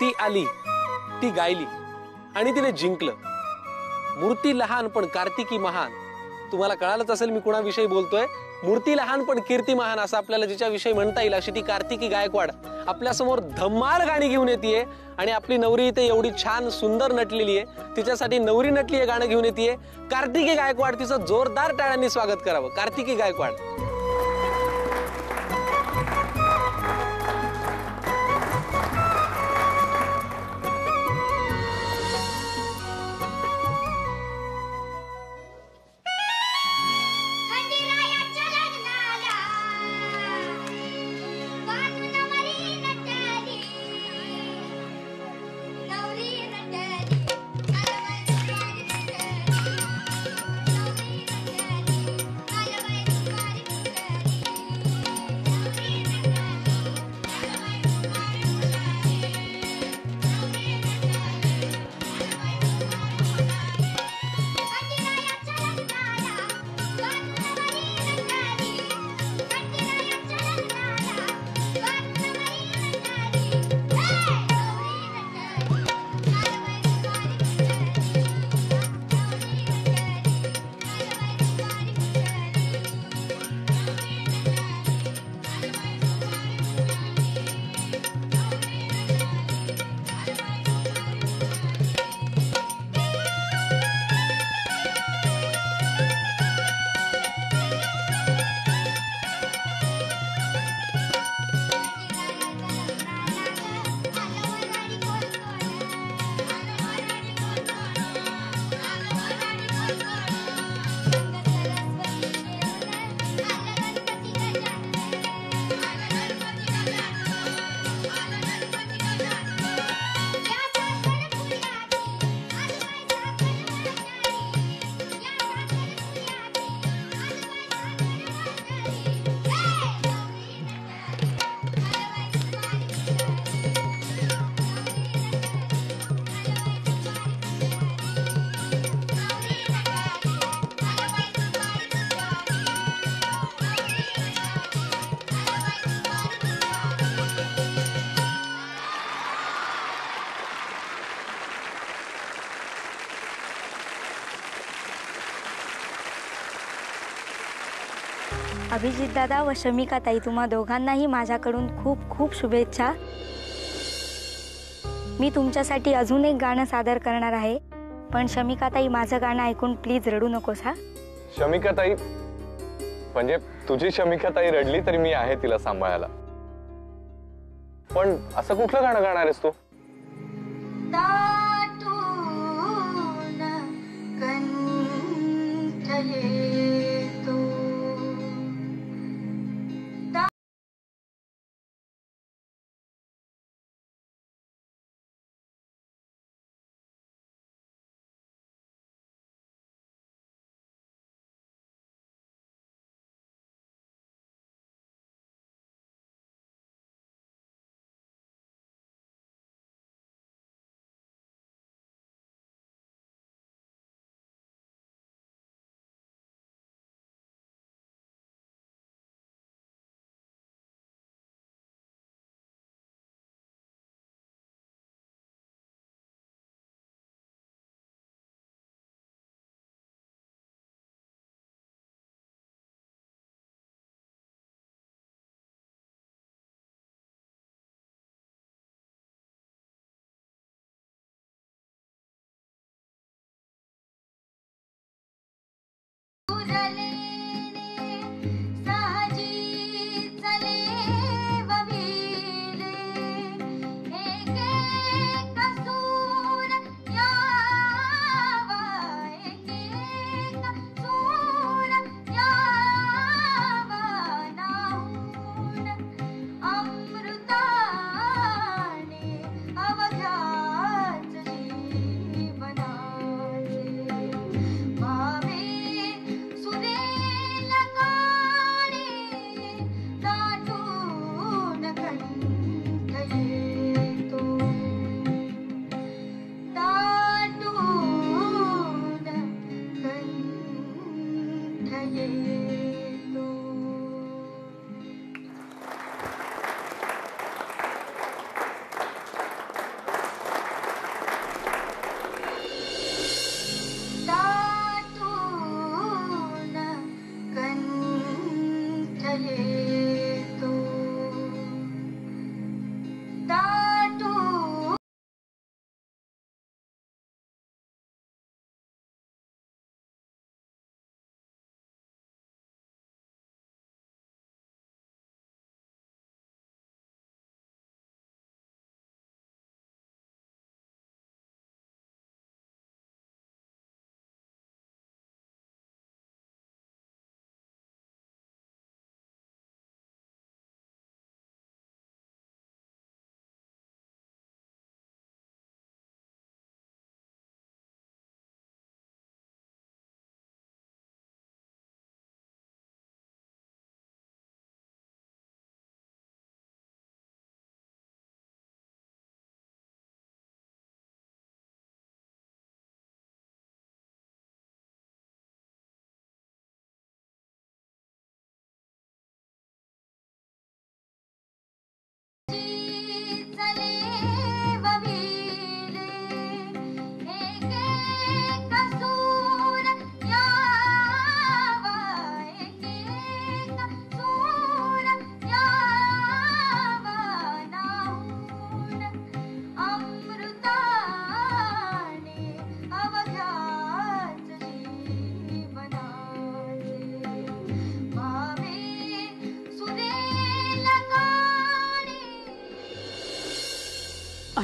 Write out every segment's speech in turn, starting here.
ती आली, ती गायली आणि तिने जिंकलं. मूर्ती लहान पण कार्तिकी महान. तुम्हाला कळालंच असेल मी कुणाविषयी बोलतोय. मूर्ती लहान पण कीर्ती महान असं आपल्याला जिच्याविषयी म्हणता येईल अशी ती कार्तिकी गायकवाड आपल्यासमोर धम्माल गाणी घेऊन येते. आणि आपली नवरी इथे एवढी छान सुंदर नटलेली आहे, तिच्यासाठी नवरी नटली आहे गाणं घेऊन येते. कार्तिकी गायकवाड, तिचं जोरदार टाळ्यांनी स्वागत करावं. कार्तिकी गायकवाड. अभिजित दादा व शमिका ताई, तुम्हा दोघांनाही माझ्याकडून खूप खूप शुभेच्छा. मी तुमच्यासाठी अजून एक गाणं सादर करणार आहे, पण शमिका ताई माझं गाणं ऐकून प्लीज रडू नकोस हा. शमिका ताई म्हणजे तुझी शमिका ताई रडली तरी मी आहे तिला सांभाळायला. पण असं कुठलं गाणं गाणार आहेस तू?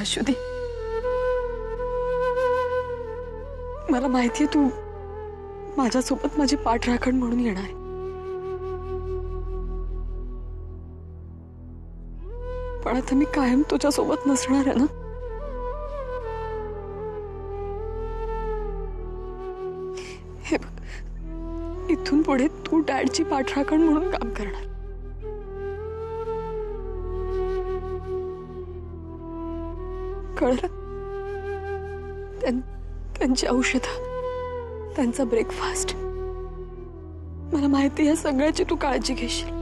अश्वती, मला माहितीये तू माझ्यासोबत माझी पाठराखण म्हणून येणार आहे, पण आता मी कायम तुझ्यासोबत नसणार आहे ना. हे बघ, इथून पुढे तू डॅडची पाठराखण म्हणून काम करणार. कळलं? त्यांची औषधं, त्यांचा ब्रेकफास्ट, मला माहिती या सगळ्याची तू काळजी घेशील.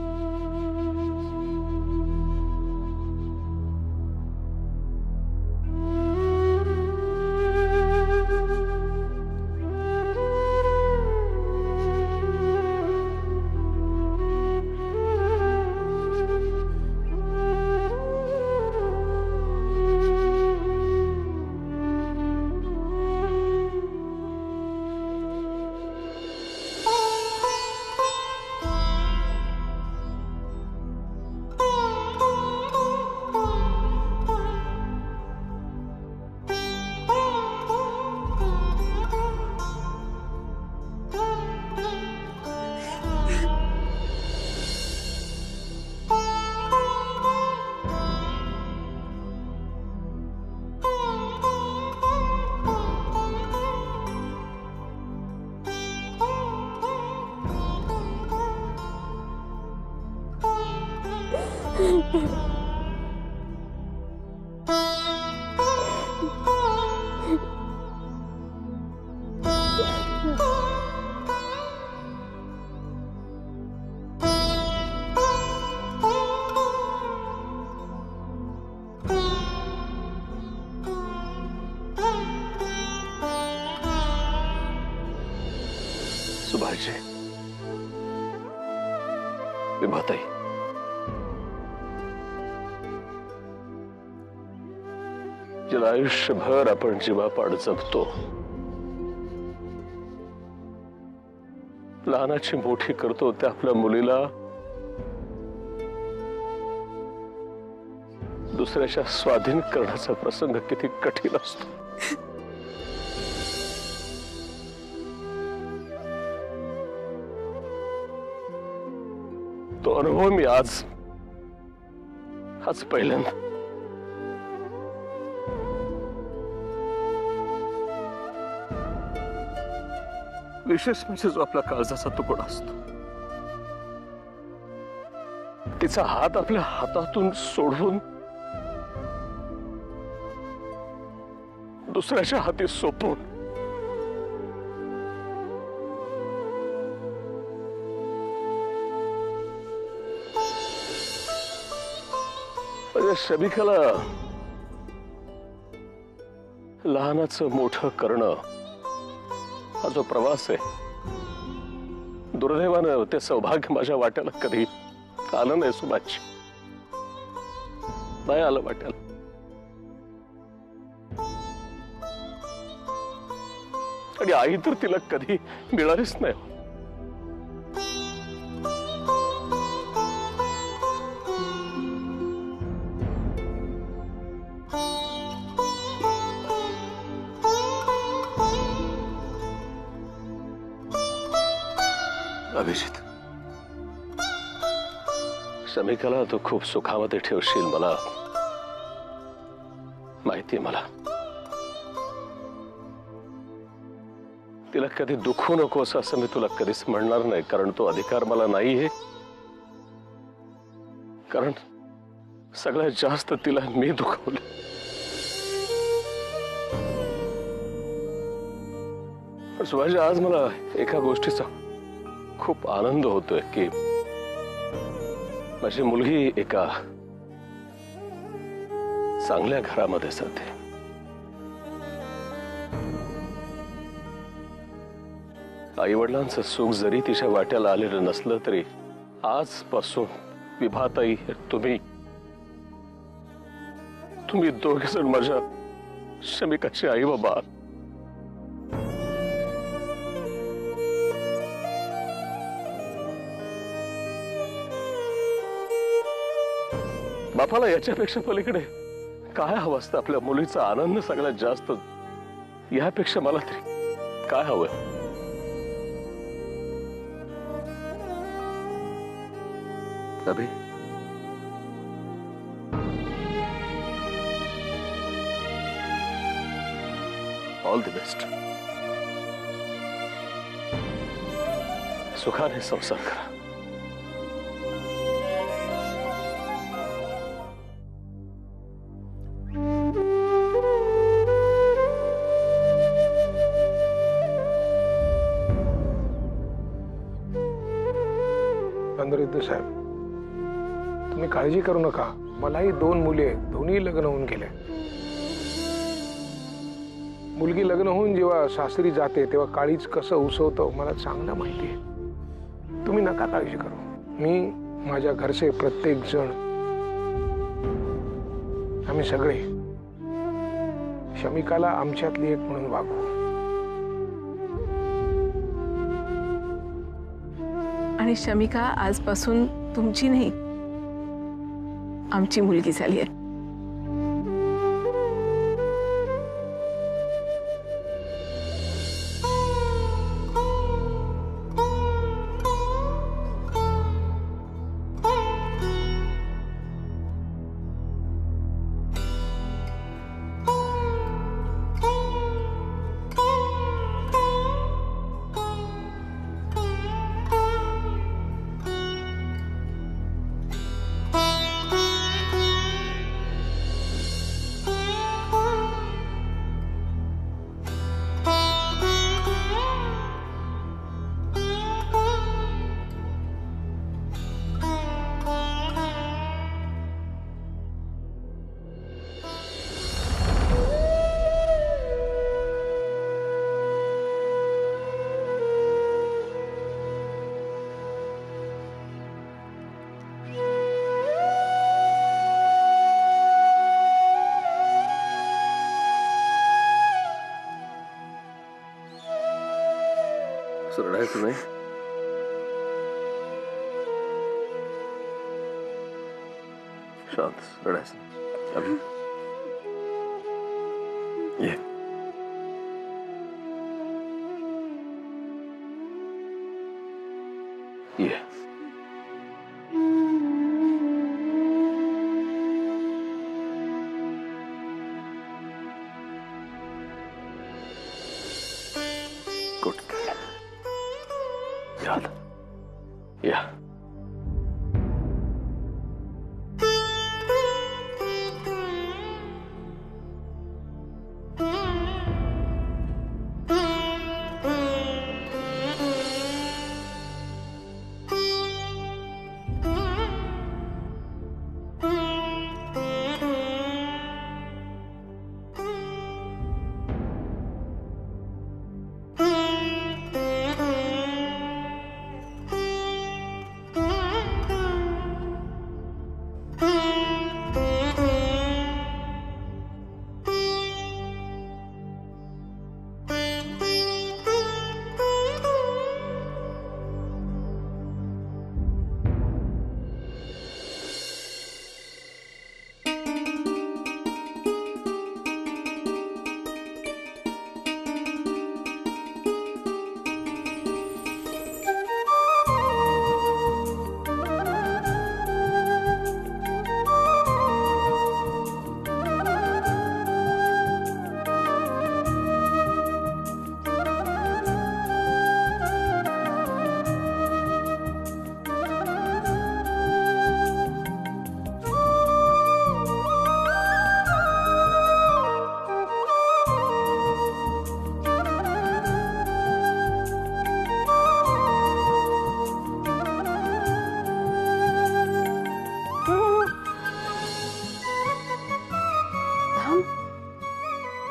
सुभाषजी, विभाताई, जिला आयुष्यभर आपण जीवापाड जपतो, लहानाची मोठी करतो, त्या आपल्या मुलीला दुसऱ्याच्या स्वाधीन करण्याचा प्रसंग किती कठीण असतो. तो अनुभव मी आज पहिल्यांदा विशेष म्हणजे जो आपला काळजाचा तुकडा असतो, तिचा हात आपल्या हातातून सोडवून दुसऱ्याच्या हाती सोपवून शमिकाला लहानाचं मोठं करणं हा जो प्रवास आहे, दुर्दैवानं ते सौभाग्य माझ्या वाट्याला कधी आलं नाही सुभाषजी, नाही आलं वाट्याला. आणि आई तर तिला कधी मिळालीच नाही. अभिजित, शमिकाला तू खूप सुखामध्ये ठेवशील मला माहिती आहे. मला तिला कधी दुखू नकोस असं मी तुला कधीच म्हणणार नाही, कारण तो अधिकार मला नाहीये. कारण सगळ्यात जास्त तिला मी दुखवलं. पण सुभाष, आज मला एका गोष्टीचा खूप आनंद होतोय की माझी मुलगी एका चांगल्या घरामध्ये जाते. आई वडिलांचं सुख जरी तिच्या वाट्याला आलेलं नसलं तरी आजपासून विभाताई, तुम्ही दोघे जण माझ्या शमिकाची आई बाबा. बापाला याच्यापेक्षा पलीकडे काय हवं असतं आपल्या मुलीचा आनंद सगळ्यात जास्त, यापेक्षा मला तरी काय हवं? अभि, ऑल द बेस्ट. सुखाने संसार करा. पंधरवते साहेब, तुम्ही काळजी करू नका. मलाही 2 मुली आहेत, दोन्ही लग्न होऊन गेले. मुलगी लग्न होऊन जेव्हा सासरी जाते तेव्हा काळीच कसं उसवतं मला चांगलं माहिती आहे. तुम्ही नका काळजी करू. मी, माझ्या घरचे प्रत्येक जण, आम्ही सगळे शमिकाला आमच्यातली एक म्हणून वागू. आणि शमिका आजपासून तुमची नाही, आमची मुलगी झाली आहे. रडायचं नाही. शांत, रडायचं नाही. अभि, ये. ये. गुड. याद. या.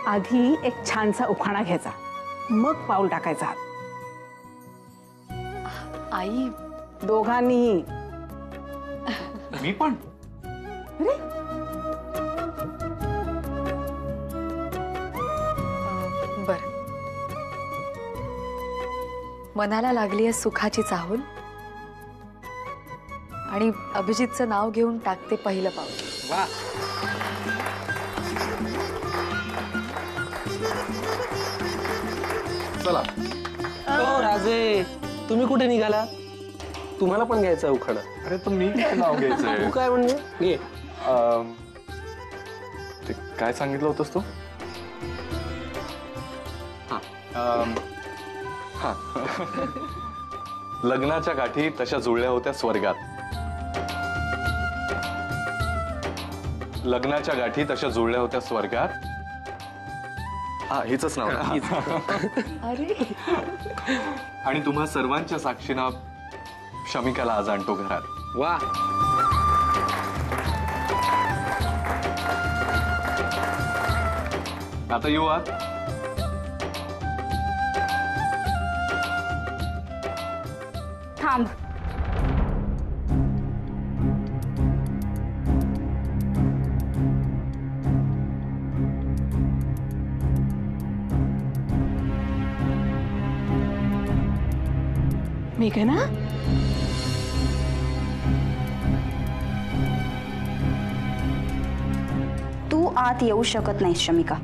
आधी एक छानसा उखाणा घ्यायचा, मग पाऊल टाकायचा. आई, दोघांनीही. मी पण. बर, मनाला लागली आहे सुखाची चाहूल आणि अभिजितचं नाव घेऊन टाकते पहिलं पाऊल. वा. चला. राजे, तुम्ही कुठे निघाला? तुम्हाला पण घ्यायचं उखाणा? अरे तर मी काय नाव घ्यायचंय? तू काय म्हणजे घे. ते काय सांगितलं होतंस तू? हा. लग्नाच्या गाठी तशा जुळल्या होत्या स्वर्गात. लग्नाच्या गाठी तशा जुळल्या होत्या स्वर्गात. हा, हिचंच नाव. अरे आणि तुम्हा सर्वांच्या साक्षीनं शमिकाला आज आणतो घरात. वा, आता येऊ आत. थांब. मेघना, तू आत येऊ शकत नाहीस शमिका.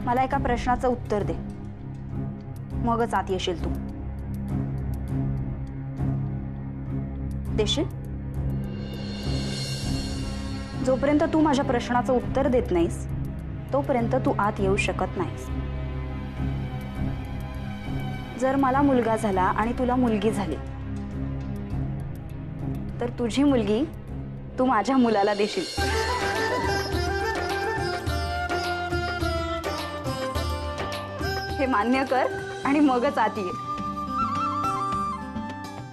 मला एका प्रश्नाचं उत्तर दे, मगच आत येशील तू. देशील? जोपर्यंत तू माझ्या प्रश्नाचं उत्तर देत नाहीस तोपर्यंत तू आत येऊ शकत नाहीस. जर मला मुलगा झाला आणि तुला मुलगी झाली तर तुझी मुलगी तू माझ्या मुलाला देशील. हे मान्य कर आणि मगच आत ये.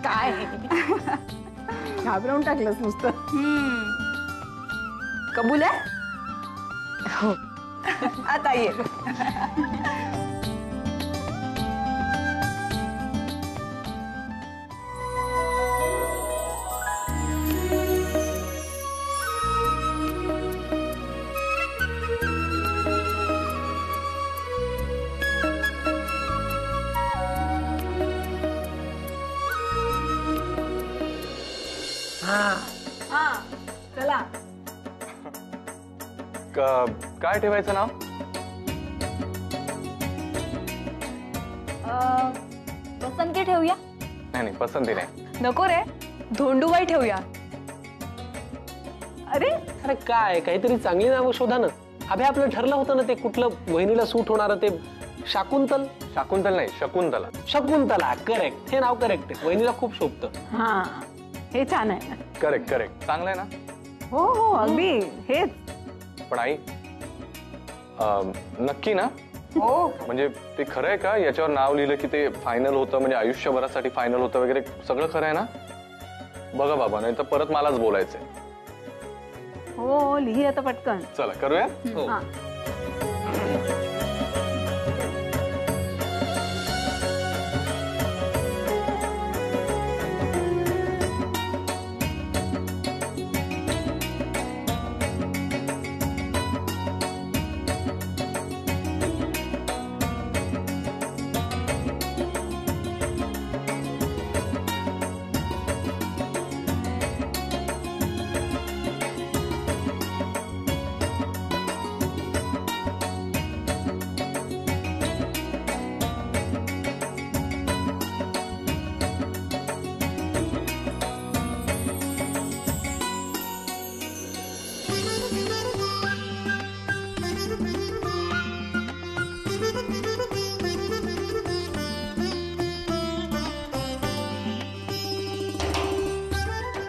काय घाबरवून टाकलंस नुसतं. कबूल आहे? हो. आता ये. चला. काय ठेवायचं नाव? पसंती ठेवूया. नाही, पसंती नाही. नको रे, धोंडूबाई ठेवूया. अरे अरे काय, काहीतरी चांगली नावं शोधा ना. अभे, आपलं ठरलं होतं ना ते कुठलं वहिनीला सूट होणार ते शाकुंतल. शाकुंतल नाही, शकुंतला. शकुंतला, करेक्ट. हे नाव करेक्ट आहे, वहिनीला खूप शोभतं. हा, हे छान आहे. करेक्ट करेक्ट, चांगलं आहे ना? हो हो, अगदी हेच. पण आई, नक्की ना? हो. म्हणजे ते खरं आहे का? याच्यावर नाव लिहिलं की ते फायनल होतं, म्हणजे आयुष्यभरासाठी फायनल होतं वगैरे, सगळं खरं आहे ना? बघा बाबा, नाही तर परत मलाच बोलायचंय. हो, लिही आता पटकन. चला करूया. हो. हा.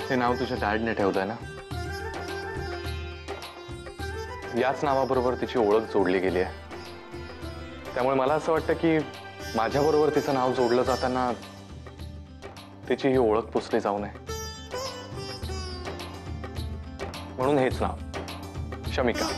हे नाव तुझ्या डॅडने ठेवलंय ना? याच नावाबरोबर तिची ओळख जोडली गेली आहे. त्यामुळे मला असं वाटतं की माझ्याबरोबर तिचं नाव जोडलं जाताना तिची ही ओळख पुसली जाऊ नये, म्हणून हेच नाव, शमिका.